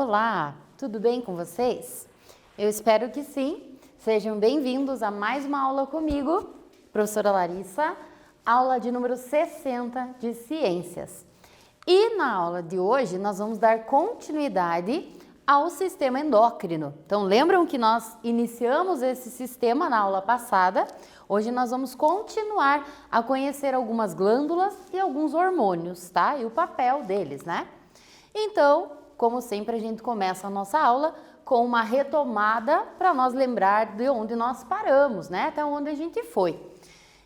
Olá, tudo bem com vocês? Eu espero que sim. Sejam bem-vindos a mais uma aula comigo, professora Larissa, aula de número 60 de Ciências. E na aula de hoje nós vamos dar continuidade ao sistema endócrino. Então lembram que nós iniciamos esse sistema na aula passada? Hoje nós vamos continuar a conhecer algumas glândulas e alguns hormônios, tá? E o papel deles, né? Então, como sempre, a gente começa a nossa aula com uma retomada para nós lembrar de onde nós paramos, né? Até onde a gente foi.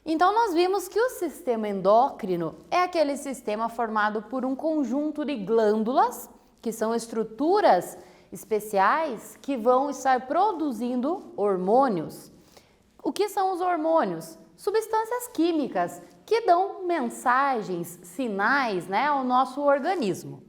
Então, nós vimos que o sistema endócrino é aquele sistema formado por um conjunto de glândulas, que são estruturas especiais que vão estar produzindo hormônios. O que são os hormônios? Substâncias químicas que dão mensagens, sinais, né, ao nosso organismo.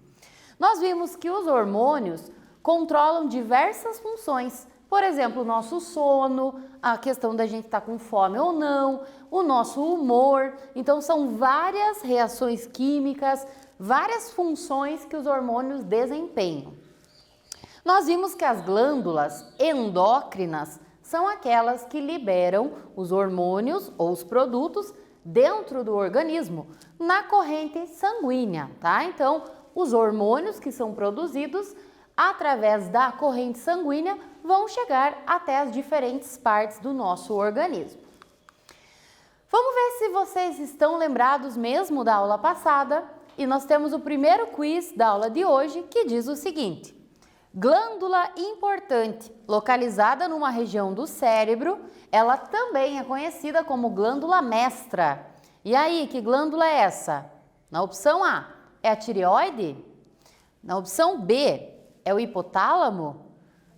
Nós vimos que os hormônios controlam diversas funções, por exemplo, o nosso sono, a questão da gente estar com fome ou não, o nosso humor. Então, são várias reações químicas, várias funções que os hormônios desempenham. Nós vimos que as glândulas endócrinas são aquelas que liberam os hormônios ou os produtos dentro do organismo na corrente sanguínea, tá? Então, os hormônios que são produzidos através da corrente sanguínea vão chegar até as diferentes partes do nosso organismo. Vamos ver se vocês estão lembrados mesmo da aula passada e nós temos o primeiro quiz da aula de hoje que diz o seguinte: glândula importante, localizada numa região do cérebro, ela também é conhecida como glândula mestra. E aí, que glândula é essa? Na opção A, é a tireoide? Na opção B, é o hipotálamo?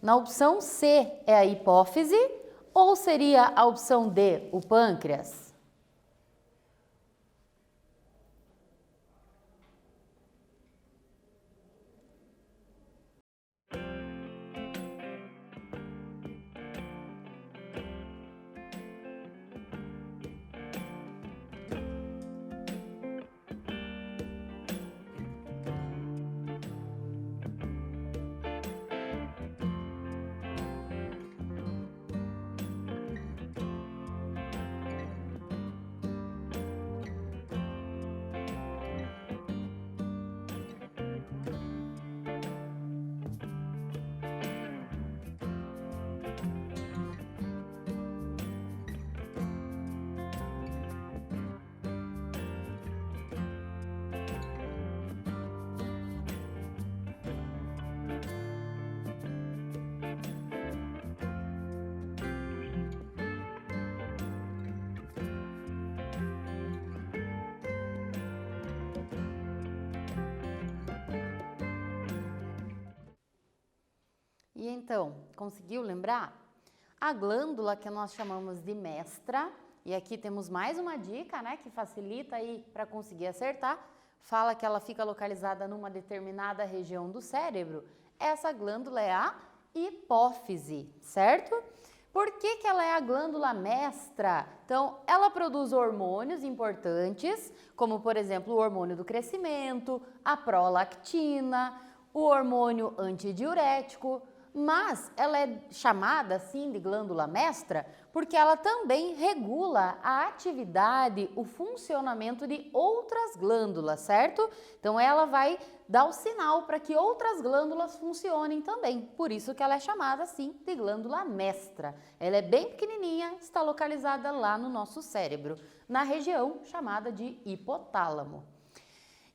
Na opção C, é a hipófise? Ou seria a opção D, o pâncreas? E então, conseguiu lembrar? A glândula que nós chamamos de mestra, e aqui temos mais uma dica, né, que facilita aí para conseguir acertar, fala que ela fica localizada numa determinada região do cérebro. Essa glândula é a hipófise, certo? Por que que ela é a glândula mestra? Então, ela produz hormônios importantes, como por exemplo o hormônio do crescimento, a prolactina, o hormônio antidiurético, mas ela é chamada assim de glândula mestra porque ela também regula a atividade, o funcionamento de outras glândulas, certo? Então ela vai dar o sinal para que outras glândulas funcionem também, por isso que ela é chamada assim de glândula mestra. Ela é bem pequenininha, está localizada lá no nosso cérebro, na região chamada de hipotálamo.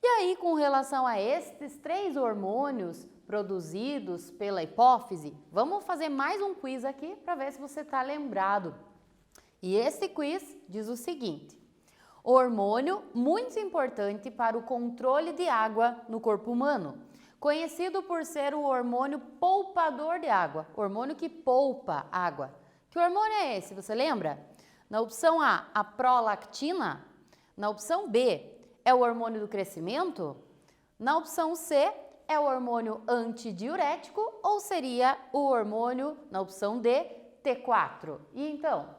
E aí, com relação a estes 3 hormônios produzidos pela hipófise, vamos fazer mais um quiz aqui para ver se você está lembrado. E esse quiz diz o seguinte: hormônio muito importante para o controle de água no corpo humano, conhecido por ser o hormônio poupador de água, hormônio que poupa água. Que hormônio é esse, você lembra? Na opção A, a prolactina. Na opção B, é o hormônio do crescimento? Na opção C, é o hormônio antidiurético ou seria o hormônio, na opção D, T4? E então?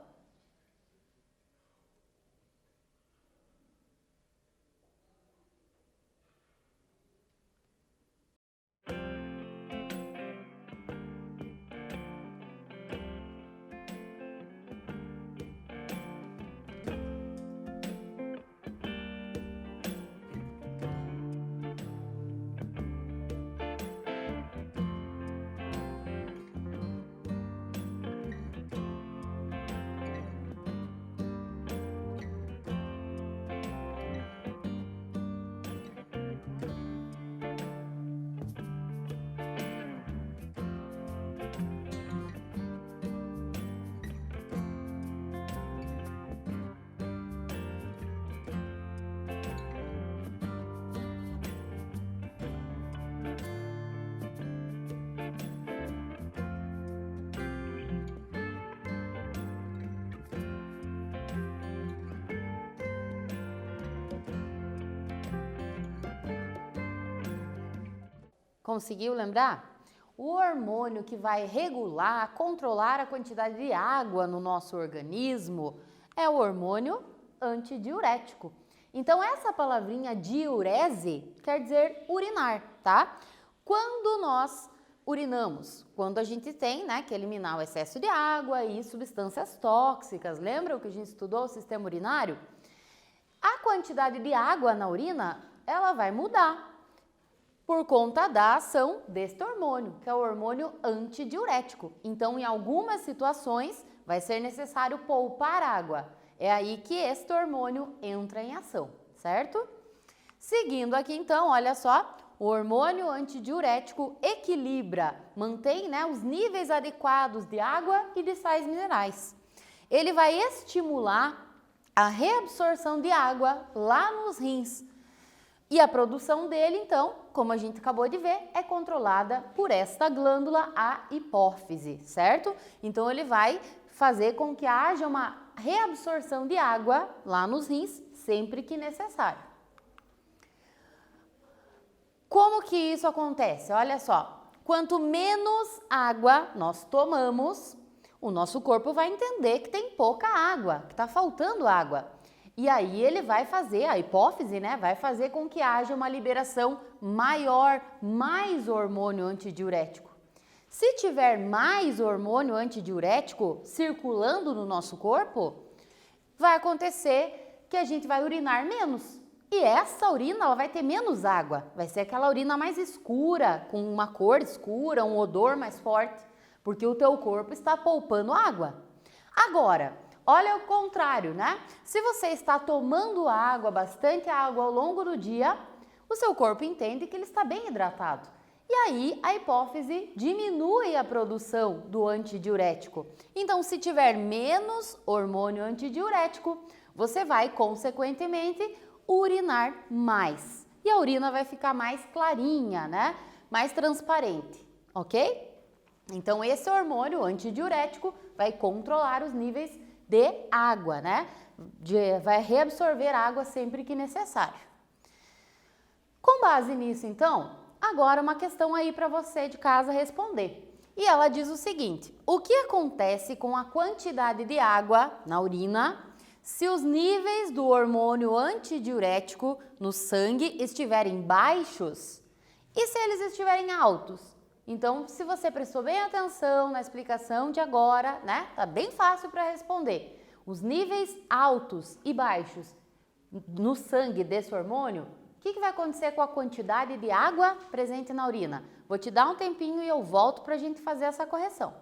Conseguiu lembrar? O hormônio que vai regular, controlar a quantidade de água no nosso organismo é o hormônio antidiurético. Então, essa palavrinha diurese quer dizer urinar, tá? Quando nós urinamos, quando a gente tem, né, que eliminar o excesso de água e substâncias tóxicas, lembra o que a gente estudou o sistema urinário? A quantidade de água na urina, ela vai mudar por conta da ação deste hormônio, que é o hormônio antidiurético. Então, em algumas situações, vai ser necessário poupar água. É aí que este hormônio entra em ação, certo? Seguindo aqui, então, olha só, o hormônio antidiurético equilibra, mantém, né, os níveis adequados de água e de sais minerais. Ele vai estimular a reabsorção de água lá nos rins. E a produção dele, então, como a gente acabou de ver, é controlada por esta glândula, a hipófise, certo? Então, ele vai fazer com que haja uma reabsorção de água lá nos rins, sempre que necessário. Como que isso acontece? Olha só, quanto menos água nós tomamos, o nosso corpo vai entender que tem pouca água, que está faltando água. E aí ele vai fazer, a hipófise, né, vai fazer com que haja uma liberação maior, mais hormônio antidiurético. Se tiver mais hormônio antidiurético circulando no nosso corpo, vai acontecer que a gente vai urinar menos. E essa urina, ela vai ter menos água, vai ser aquela urina mais escura, com uma cor escura, um odor mais forte, porque o teu corpo está poupando água. Agora, olha o contrário, né? Se você está tomando água, bastante água ao longo do dia, o seu corpo entende que ele está bem hidratado. E aí a hipófise diminui a produção do antidiurético. Então, se tiver menos hormônio antidiurético, você vai, consequentemente, urinar mais. E a urina vai ficar mais clarinha, né? Mais transparente, ok? Então, esse hormônio antidiurético vai controlar os níveis de água, né? Vai reabsorver água sempre que necessário. Com base nisso, então, agora uma questão aí para você de casa responder. E ela diz o seguinte: o que acontece com a quantidade de água na urina se os níveis do hormônio antidiurético no sangue estiverem baixos e se eles estiverem altos? Então, se você prestou bem atenção na explicação de agora, né? Tá bem fácil para responder. Os níveis altos e baixos no sangue desse hormônio, o que vai acontecer com a quantidade de água presente na urina? Vou te dar um tempinho e eu volto para a gente fazer essa correção.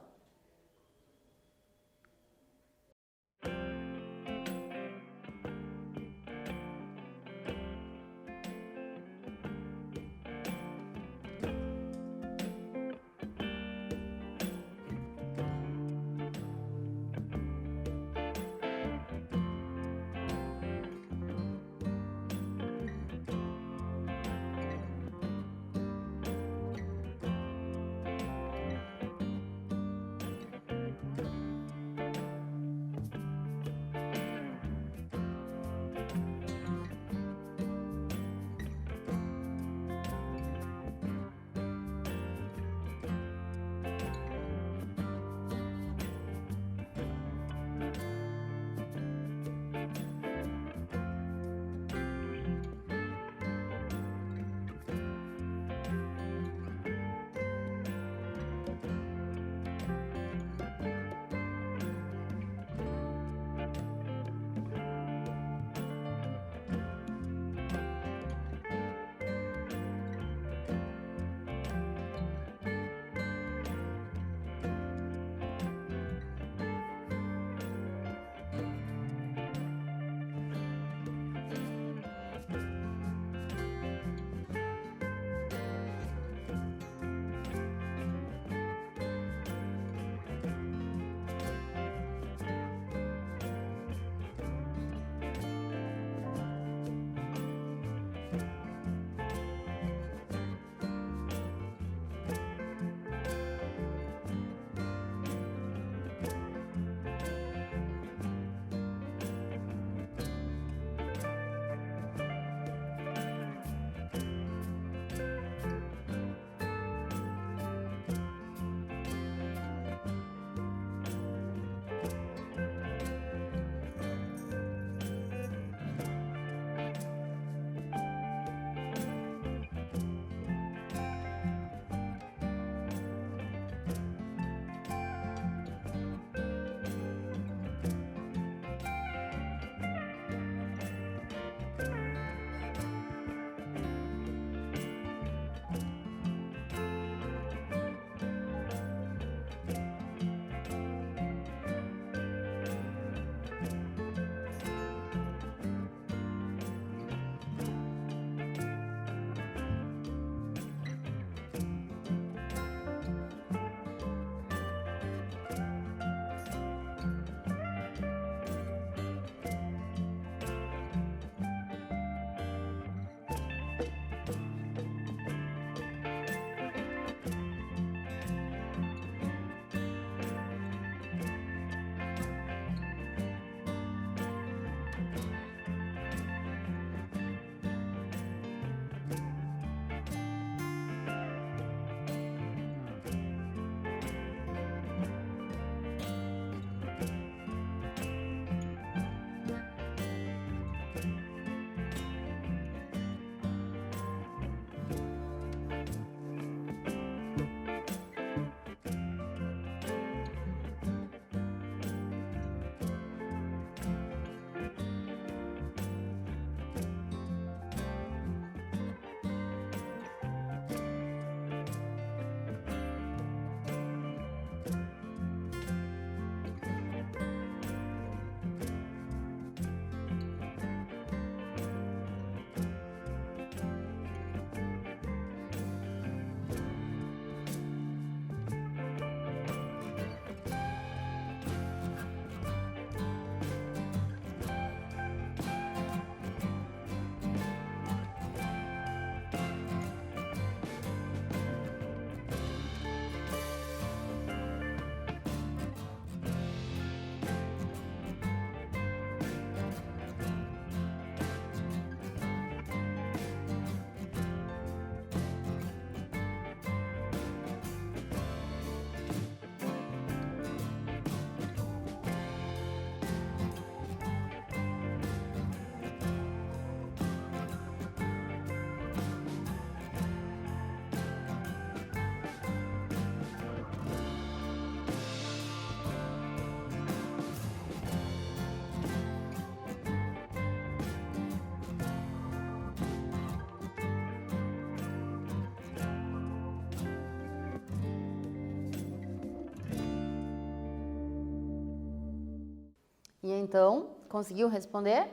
E então, conseguiu responder?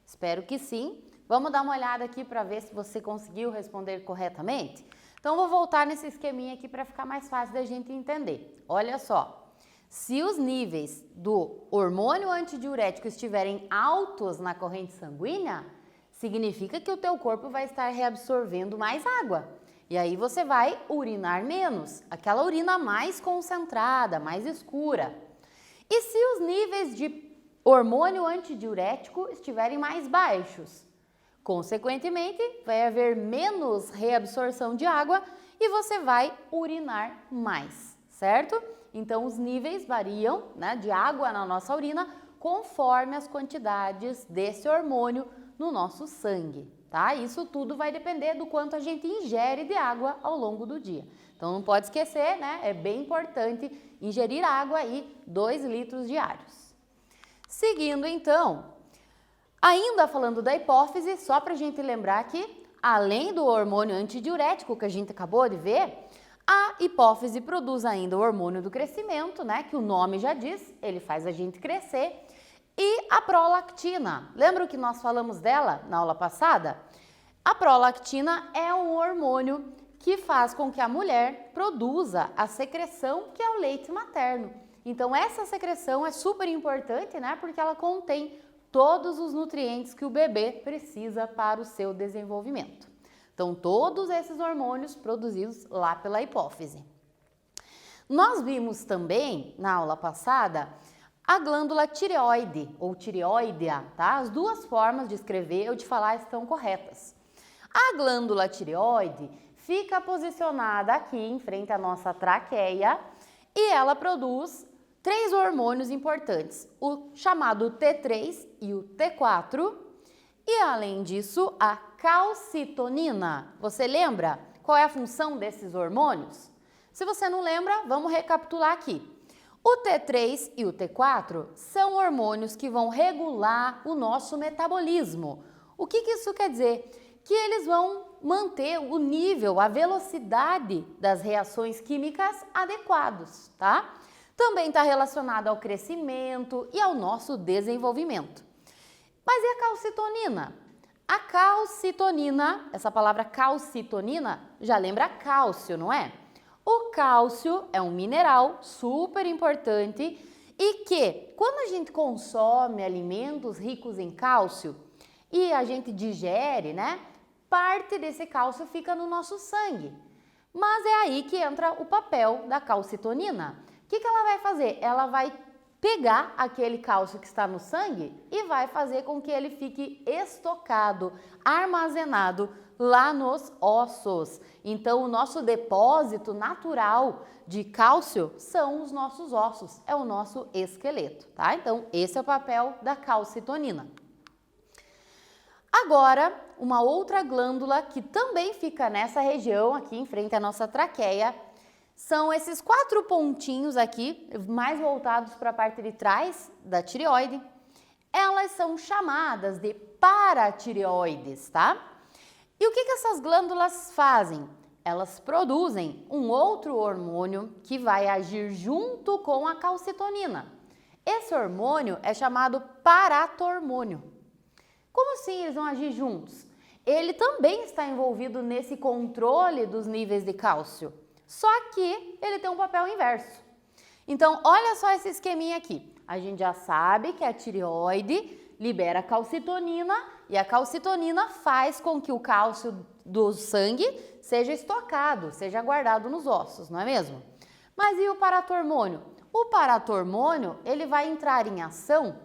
Espero que sim. Vamos dar uma olhada aqui para ver se você conseguiu responder corretamente? Então, vou voltar nesse esqueminha aqui para ficar mais fácil da gente entender. Olha só, se os níveis do hormônio antidiurético estiverem altos na corrente sanguínea, significa que o teu corpo vai estar reabsorvendo mais água. E aí você vai urinar menos, aquela urina mais concentrada, mais escura. E se os níveis de hormônio antidiurético estiverem mais baixos? Consequentemente, vai haver menos reabsorção de água e você vai urinar mais, certo? Então, os níveis variam, né, de água na nossa urina conforme as quantidades desse hormônio no nosso sangue, tá? Isso tudo vai depender do quanto a gente ingere de água ao longo do dia. Então, não pode esquecer, né? É bem importante ingerir água aí, 2 litros diários. Seguindo, então, ainda falando da hipófise, só para a gente lembrar que, além do hormônio antidiurético que a gente acabou de ver, a hipófise produz ainda o hormônio do crescimento, né? Que o nome já diz, ele faz a gente crescer. E a prolactina, lembra que nós falamos dela na aula passada? A prolactina é um hormônio que faz com que a mulher produza a secreção que é o leite materno. Então, essa secreção é super importante, né? Porque ela contém todos os nutrientes que o bebê precisa para o seu desenvolvimento. Então, todos esses hormônios produzidos lá pela hipófise. Nós vimos também, na aula passada, a glândula tireoide, ou tireoidea, tá? As duas formas de escrever ou de falar estão corretas. A glândula tireoide fica posicionada aqui em frente à nossa traqueia e ela produz 3 hormônios importantes, o chamado T3 e o T4, e além disso, a calcitonina. Você lembra qual é a função desses hormônios? Se você não lembra, vamos recapitular aqui. O T3 e o T4 são hormônios que vão regular o nosso metabolismo. O que isso quer dizer? Que eles vão manter o nível, a velocidade das reações químicas adequados, tá? Também está relacionado ao crescimento e ao nosso desenvolvimento. Mas e a calcitonina? A calcitonina, essa palavra calcitonina, já lembra cálcio, não é? O cálcio é um mineral super importante e que, quando a gente consome alimentos ricos em cálcio e a gente digere, né, parte desse cálcio fica no nosso sangue. Mas é aí que entra o papel da calcitonina. O que ela vai fazer? Ela vai pegar aquele cálcio que está no sangue e vai fazer com que ele fique estocado, armazenado lá nos ossos. Então, o nosso depósito natural de cálcio são os nossos ossos, é o nosso esqueleto, tá? Então, esse é o papel da calcitonina. Agora, uma outra glândula que também fica nessa região aqui em frente à nossa traqueia, são esses 4 pontinhos aqui, mais voltados para a parte de trás da tireoide. Elas são chamadas de paratireoides, tá? E o que essas glândulas fazem? Elas produzem um outro hormônio que vai agir junto com a calcitonina. Esse hormônio é chamado paratormônio. Como assim eles vão agir juntos? Ele também está envolvido nesse controle dos níveis de cálcio. Só que ele tem um papel inverso. Então, olha só esse esqueminha aqui. A gente já sabe que a tireoide libera calcitonina e a calcitonina faz com que o cálcio do sangue seja estocado, seja guardado nos ossos, não é mesmo? Mas e o paratormônio? O paratormônio, ele vai entrar em ação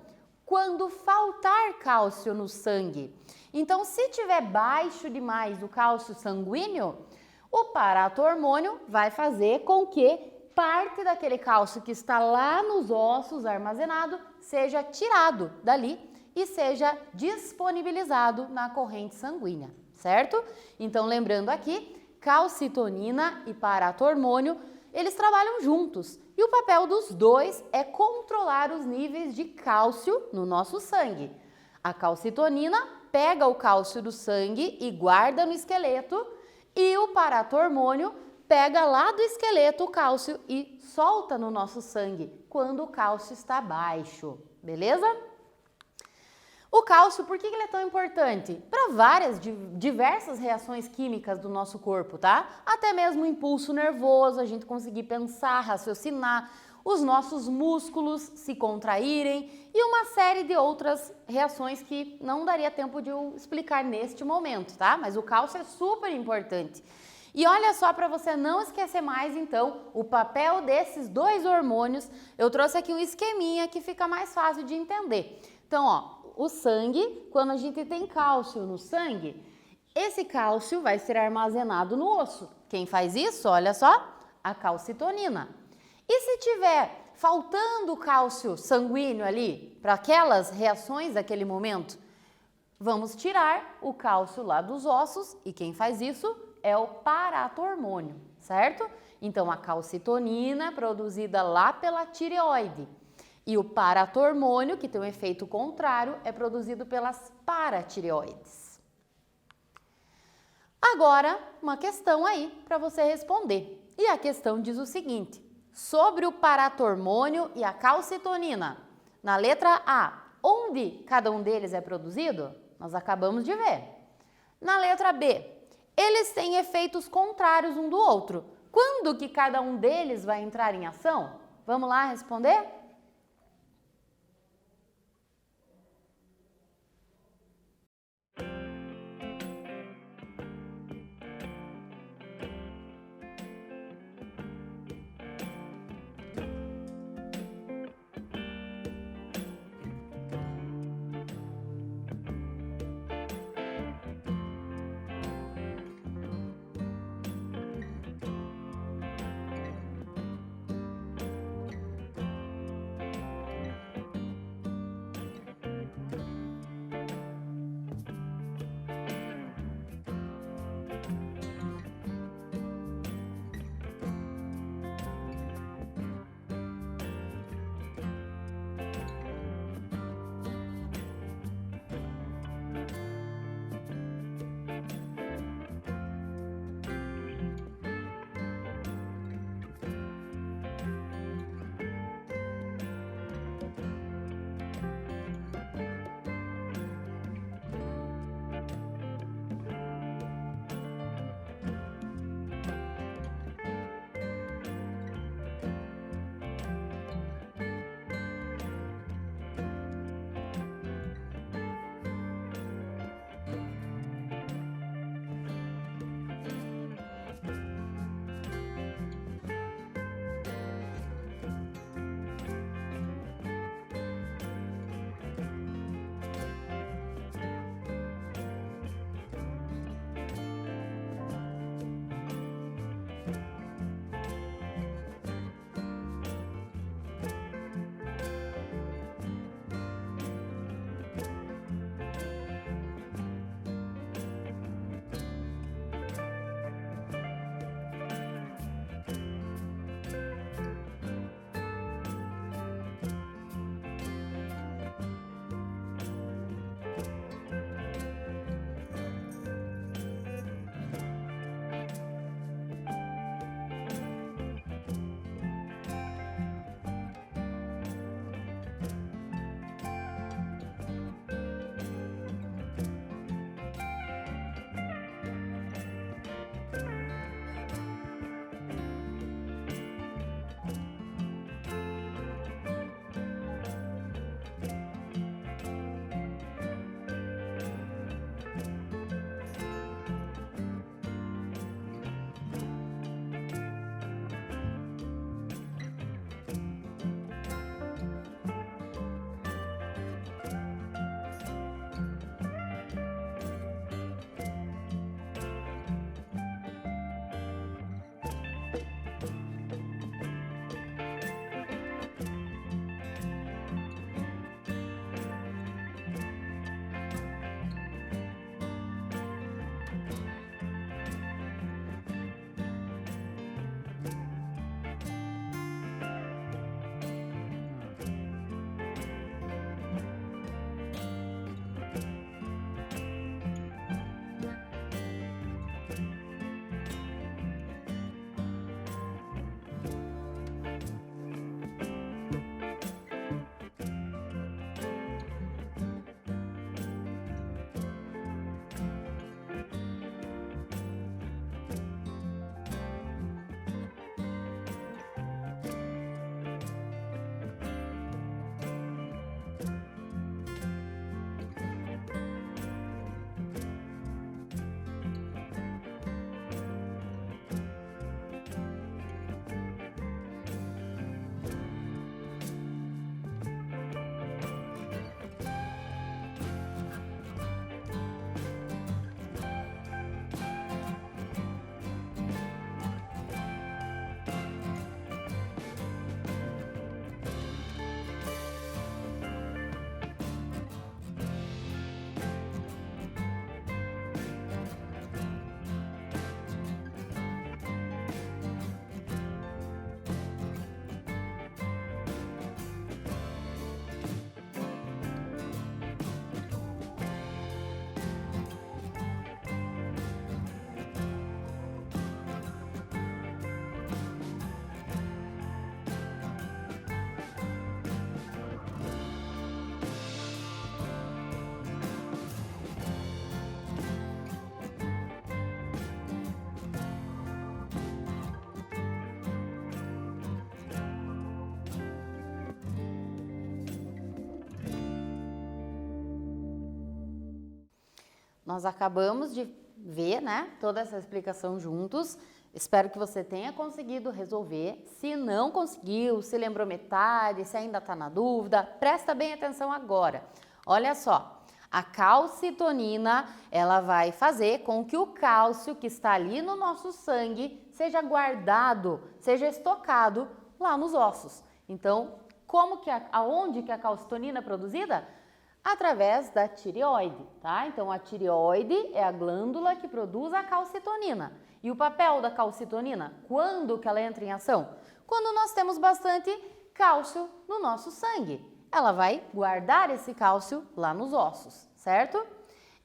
quando faltar cálcio no sangue. Então, se tiver baixo demais o cálcio sanguíneo, o paratormônio vai fazer com que parte daquele cálcio que está lá nos ossos armazenado seja tirado dali e seja disponibilizado na corrente sanguínea, certo? Então, lembrando aqui, calcitonina e paratormônio, eles trabalham juntos e o papel dos dois é controlar os níveis de cálcio no nosso sangue. A calcitonina pega o cálcio do sangue e guarda no esqueleto, e o paratormônio pega lá do esqueleto o cálcio e solta no nosso sangue quando o cálcio está baixo, beleza? O cálcio, por que ele é tão importante? Para diversas reações químicas do nosso corpo, tá? Até mesmo o impulso nervoso, a gente conseguir pensar, raciocinar, os nossos músculos se contraírem e uma série de outras reações que não daria tempo de eu explicar neste momento, tá? Mas o cálcio é super importante. E olha só, para você não esquecer mais, então, o papel desses dois hormônios, eu trouxe aqui um esqueminha que fica mais fácil de entender. Então, ó, o sangue, quando a gente tem cálcio no sangue, esse cálcio vai ser armazenado no osso. Quem faz isso, olha só, a calcitonina. E se tiver faltando cálcio sanguíneo ali, para aquelas reações daquele momento, vamos tirar o cálcio lá dos ossos e quem faz isso é o paratormônio, certo? Então a calcitonina é produzida lá pela tireoide e o paratormônio, que tem um efeito contrário, é produzido pelas paratireoides. Agora, uma questão aí para você responder. E a questão diz o seguinte: sobre o paratormônio e a calcitonina, na letra A, onde cada um deles é produzido? Nós acabamos de ver. Na letra B, eles têm efeitos contrários um do outro. Quando que cada um deles vai entrar em ação? Vamos lá responder? nós acabamos de ver, né, toda essa explicação juntos. Espero que você tenha conseguido resolver. Se não conseguiu, se lembrou metade, se ainda está na dúvida, presta bem atenção agora. Olha só, a calcitonina, ela vai fazer com que o cálcio que está ali no nosso sangue seja guardado, seja estocado lá nos ossos. Então, aonde que a calcitonina é produzida? Através da tireoide, tá? Então, a tireoide é a glândula que produz a calcitonina. E o papel da calcitonina, quando que ela entra em ação? Quando nós temos bastante cálcio no nosso sangue. Ela vai guardar esse cálcio lá nos ossos, certo?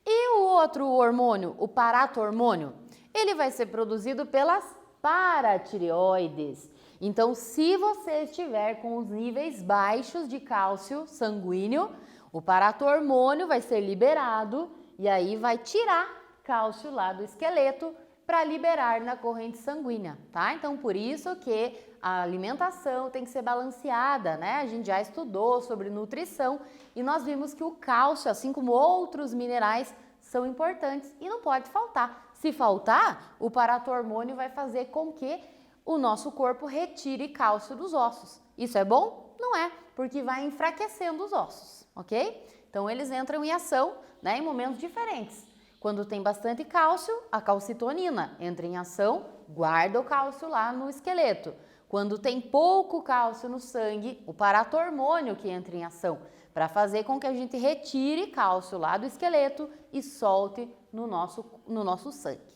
E o outro hormônio, o paratormônio, ele vai ser produzido pelas paratireoides. Então, se você estiver com os níveis baixos de cálcio sanguíneo, o paratormônio vai ser liberado e aí vai tirar cálcio lá do esqueleto para liberar na corrente sanguínea, tá? Então, por isso que a alimentação tem que ser balanceada, né? A gente já estudou sobre nutrição e nós vimos que o cálcio, assim como outros minerais, são importantes e não pode faltar. Se faltar, o paratormônio vai fazer com que o nosso corpo retire cálcio dos ossos. Isso é bom? Não é, porque vai enfraquecendo os ossos, ok? Então, eles entram em ação, né, em momentos diferentes. Quando tem bastante cálcio, a calcitonina entra em ação, guarda o cálcio lá no esqueleto. Quando tem pouco cálcio no sangue, o paratormônio que entra em ação, para fazer com que a gente retire cálcio lá do esqueleto e solte no nosso sangue.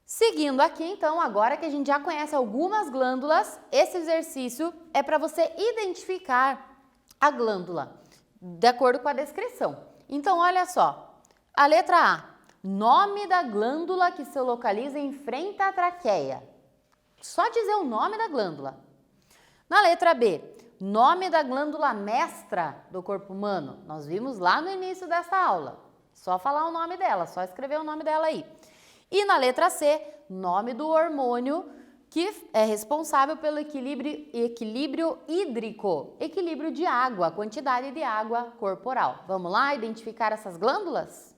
Seguindo aqui, então, agora que a gente já conhece algumas glândulas, esse exercício é para você identificar a glândula, de acordo com a descrição. Então, olha só. A letra A, nome da glândula que se localiza em frente à traqueia. Só dizer o nome da glândula. Na letra B, nome da glândula mestra do corpo humano. Nós vimos lá no início dessa aula. Só falar o nome dela, só escrever o nome dela aí. E na letra C, nome do hormônio que é responsável pelo equilíbrio hídrico, equilíbrio de água, quantidade de água corporal. Vamos lá identificar essas glândulas?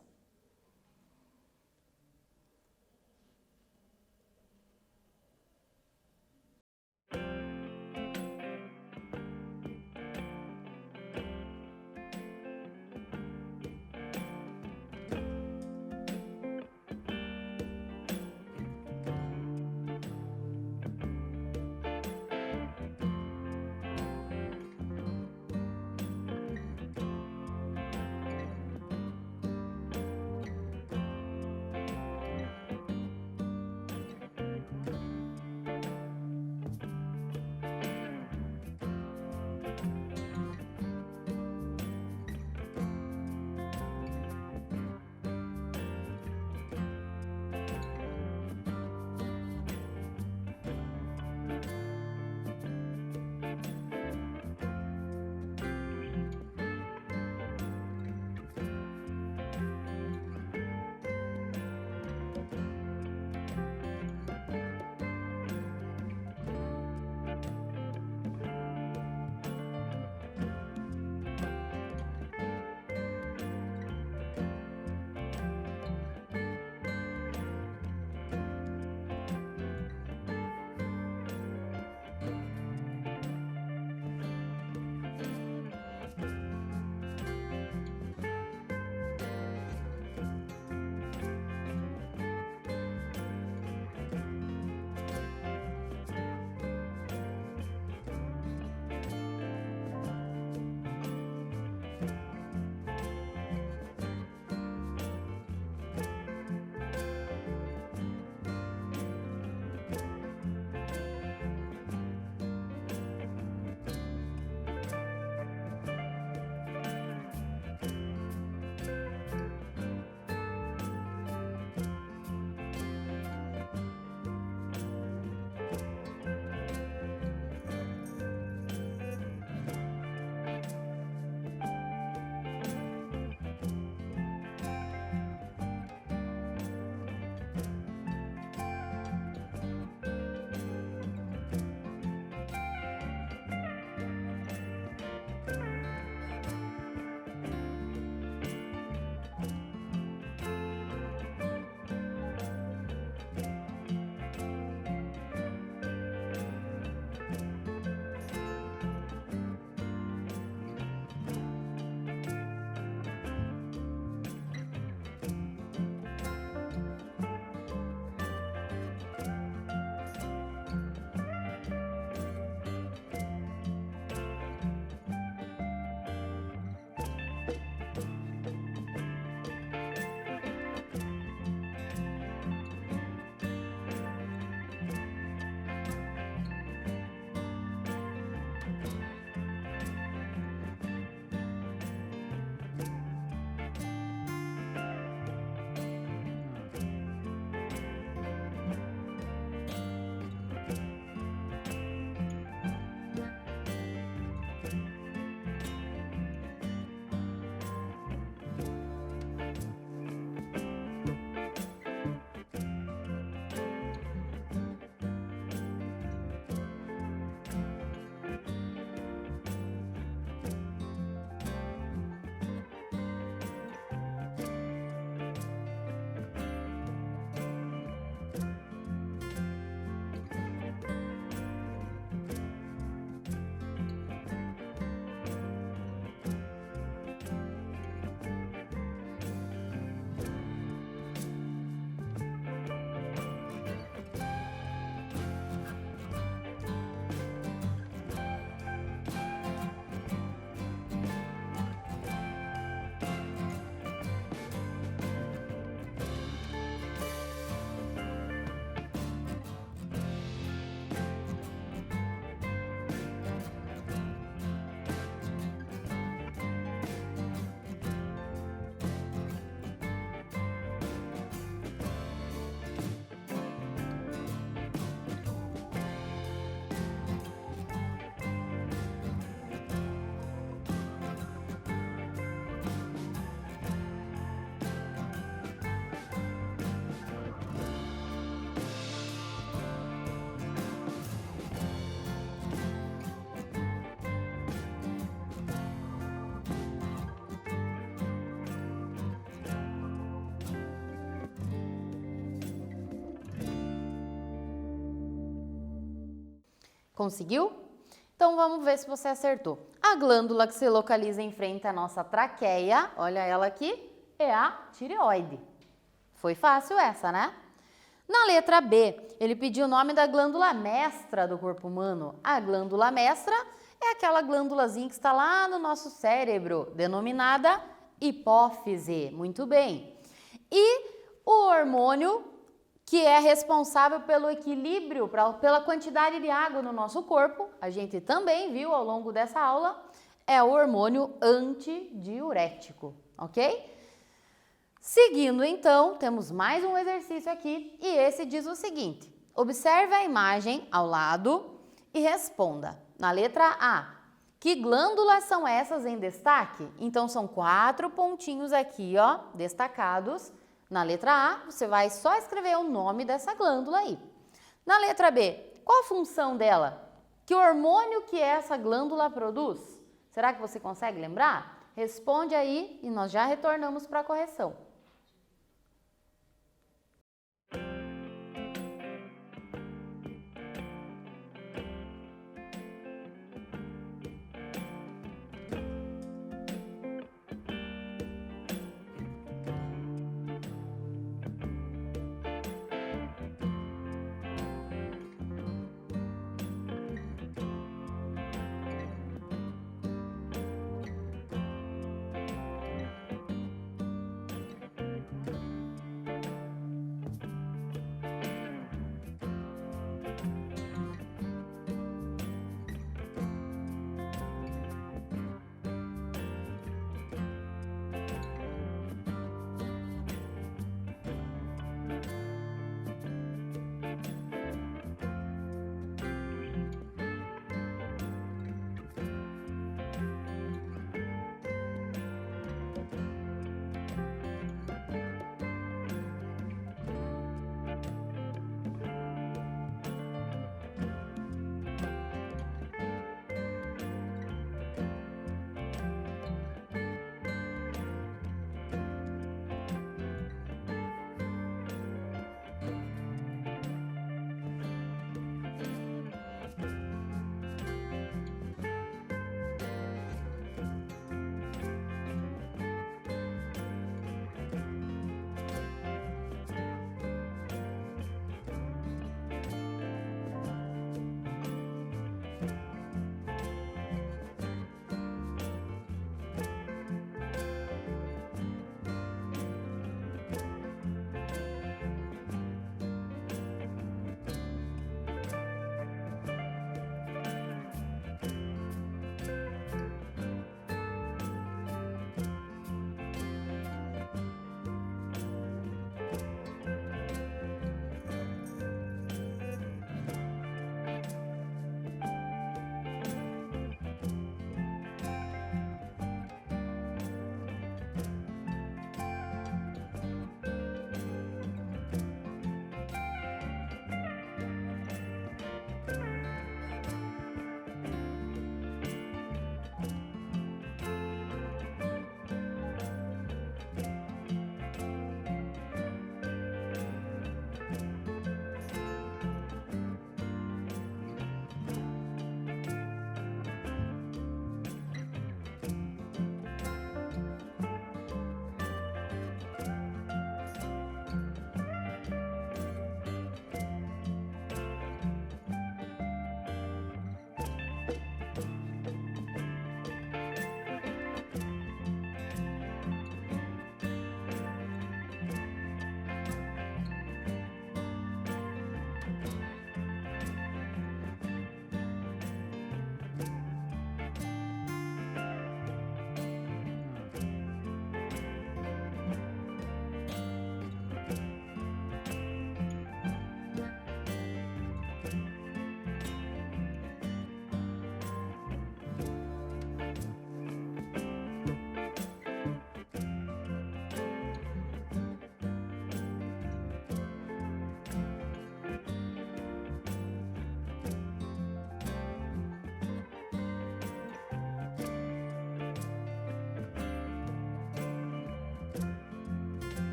Conseguiu? Então vamos ver se você acertou. A glândula que se localiza em frente à nossa traqueia, olha ela aqui, é a tireoide. Foi fácil essa, né? Na letra B, ele pediu o nome da glândula mestra do corpo humano. A glândula mestra é aquela glândulazinha que está lá no nosso cérebro, denominada hipófise. Muito bem. E o hormônio que é responsável pelo equilíbrio, pela quantidade de água no nosso corpo, a gente também viu ao longo dessa aula, é o hormônio antidiurético, ok? Seguindo então, temos mais um exercício aqui e esse diz o seguinte: observe a imagem ao lado e responda. Na letra A, que glândulas são essas em destaque? Então são 4 pontinhos aqui, ó, destacados. Na letra A, você vai só escrever o nome dessa glândula aí. Na letra B, qual a função dela? Que hormônio que essa glândula produz? Será que você consegue lembrar? Responde aí e nós já retornamos para a correção.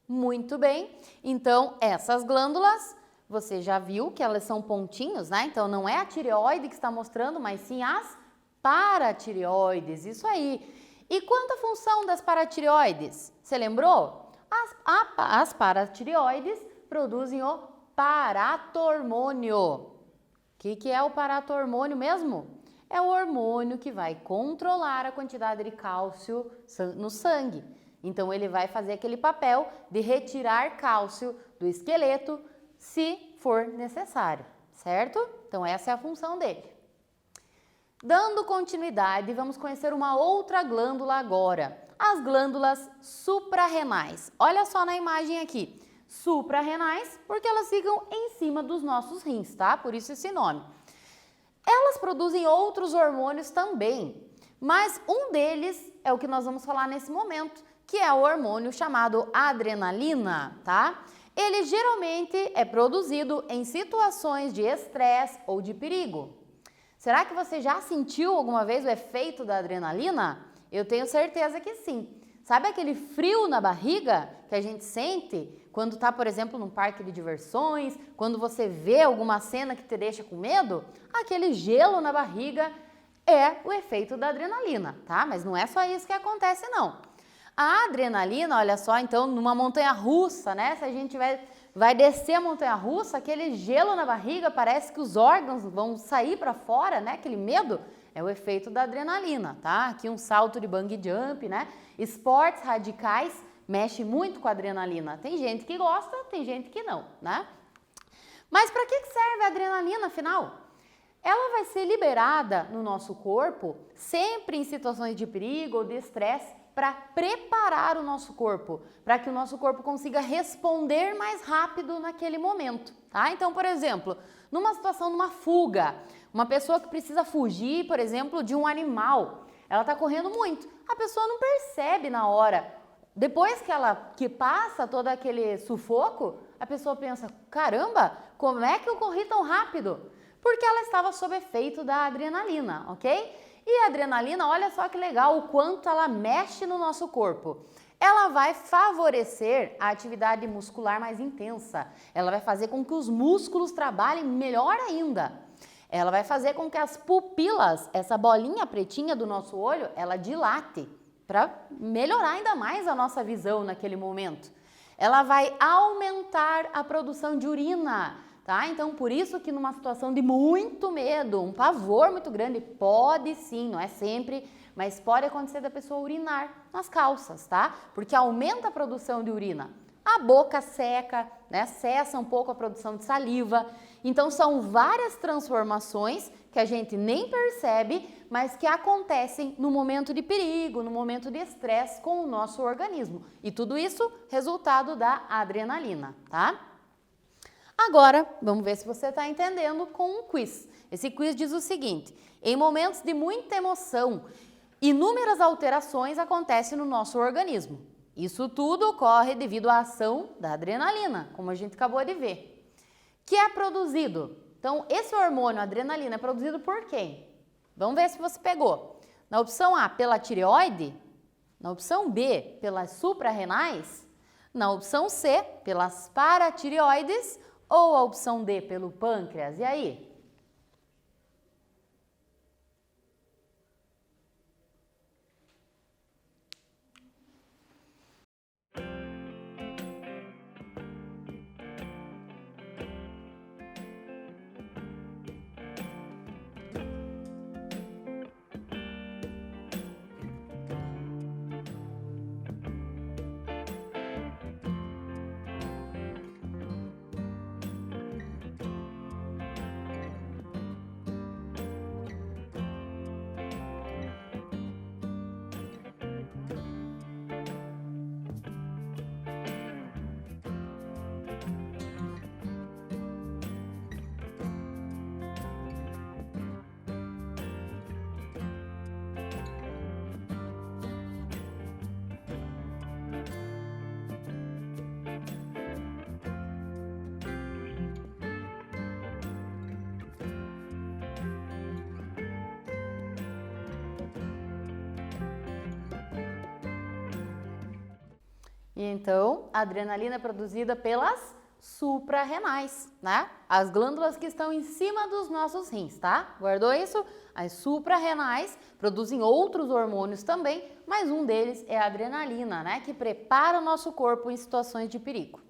Muito bem. Então, essas glândulas, você já viu que elas são pontinhos, né? Então, não é a tireoide que está mostrando, mas sim as paratireoides. Isso aí. E quanto à função das paratireoides? Você lembrou? As paratireoides produzem o paratormônio. O que é o paratormônio mesmo? É o hormônio que vai controlar a quantidade de cálcio no sangue. Então, ele vai fazer aquele papel de retirar cálcio do esqueleto se for necessário, certo? Então, essa é a função dele. Dando continuidade, vamos conhecer uma outra glândula agora, as glândulas suprarrenais. Olha só na imagem aqui, suprarrenais, porque elas ficam em cima dos nossos rins, tá? Por isso esse nome. Elas produzem outros hormônios também, mas um deles é o que nós vamos falar nesse momento, que é o hormônio chamado adrenalina, tá? Ele geralmente é produzido em situações de estresse ou de perigo. Será que você já sentiu alguma vez o efeito da adrenalina? Eu tenho certeza que sim. Sabe aquele frio na barriga que a gente sente quando está, por exemplo, num parque de diversões, quando você vê alguma cena que te deixa com medo? Aquele gelo na barriga é o efeito da adrenalina, tá? Mas não é só isso que acontece, não. A adrenalina, olha só, então, numa montanha-russa, né? Se a gente vai descer a montanha-russa, aquele gelo na barriga, parece que os órgãos vão sair para fora, né? Aquele medo é o efeito da adrenalina, tá? Aqui um salto de bungee jump, né? Esportes radicais mexe muito com a adrenalina. Tem gente que gosta, tem gente que não, né? Mas para que serve a adrenalina, afinal? Ela vai ser liberada no nosso corpo sempre em situações de perigo ou de estresse para preparar o nosso corpo, para que o nosso corpo consiga responder mais rápido naquele momento, tá? Então, por exemplo, numa situação de uma fuga, uma pessoa que precisa fugir, por exemplo, de um animal, ela está correndo muito, a pessoa não percebe na hora. Depois que passa todo aquele sufoco, a pessoa pensa, caramba, como é que eu corri tão rápido? Porque ela estava sob efeito da adrenalina, ok? E a adrenalina, olha só que legal o quanto ela mexe no nosso corpo. Ela vai favorecer a atividade muscular mais intensa. Ela vai fazer com que os músculos trabalhem melhor ainda. Ela vai fazer com que as pupilas, essa bolinha pretinha do nosso olho, ela dilate para melhorar ainda mais a nossa visão naquele momento. Ela vai aumentar a produção de urina. Tá? Então, por isso que numa situação de muito medo, um pavor muito grande, pode sim, não é sempre, mas pode acontecer da pessoa urinar nas calças, tá? Porque aumenta a produção de urina. A boca seca, né? Cessa um pouco a produção de saliva. Então, são várias transformações que a gente nem percebe, mas que acontecem no momento de perigo, no momento de estresse com o nosso organismo. E tudo isso resultado da adrenalina, tá? Agora, vamos ver se você está entendendo com um quiz. Esse quiz diz o seguinte: em momentos de muita emoção, inúmeras alterações acontecem no nosso organismo. Isso tudo ocorre devido à ação da adrenalina, como a gente acabou de ver, que é produzido. Então, esse hormônio, a adrenalina, é produzido por quem? Vamos ver se você pegou. Na opção A, pela tireoide. Na opção B, pelas suprarrenais. Na opção C, pelas paratireoides. Ou a opção D, pelo pâncreas? E aí? E então, a adrenalina é produzida pelas suprarrenais, né? As glândulas que estão em cima dos nossos rins, tá? Guardou isso? As suprarrenais produzem outros hormônios também, mas um deles é a adrenalina, né? Que prepara o nosso corpo em situações de perigo.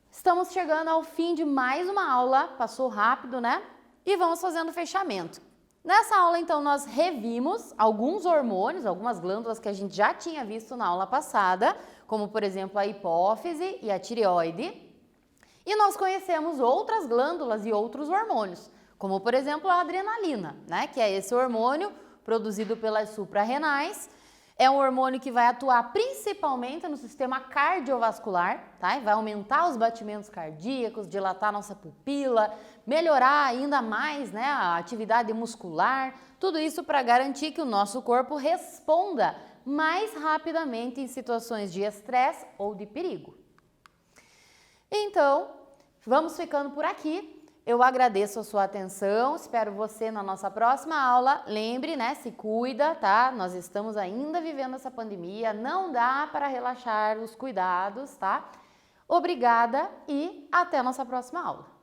Estamos chegando ao fim de mais uma aula, passou rápido, né? E vamos fazendo o fechamento. Nessa aula, então, nós revimos alguns hormônios, algumas glândulas que a gente já tinha visto na aula passada, como, por exemplo, a hipófise e a tireoide. E nós conhecemos outras glândulas e outros hormônios, como, por exemplo, a adrenalina, né? Que é esse hormônio produzido pelas suprarrenais. É um hormônio que vai atuar principalmente no sistema cardiovascular, tá? E vai aumentar os batimentos cardíacos, dilatar nossa pupila, melhorar ainda mais, né, a atividade muscular, tudo isso para garantir que o nosso corpo responda mais rapidamente em situações de estresse ou de perigo. Então, vamos ficando por aqui. Eu agradeço a sua atenção, espero você na nossa próxima aula. Lembre, né, se cuida, tá? Nós estamos ainda vivendo essa pandemia, não dá para relaxar os cuidados, tá? Obrigada e até a nossa próxima aula.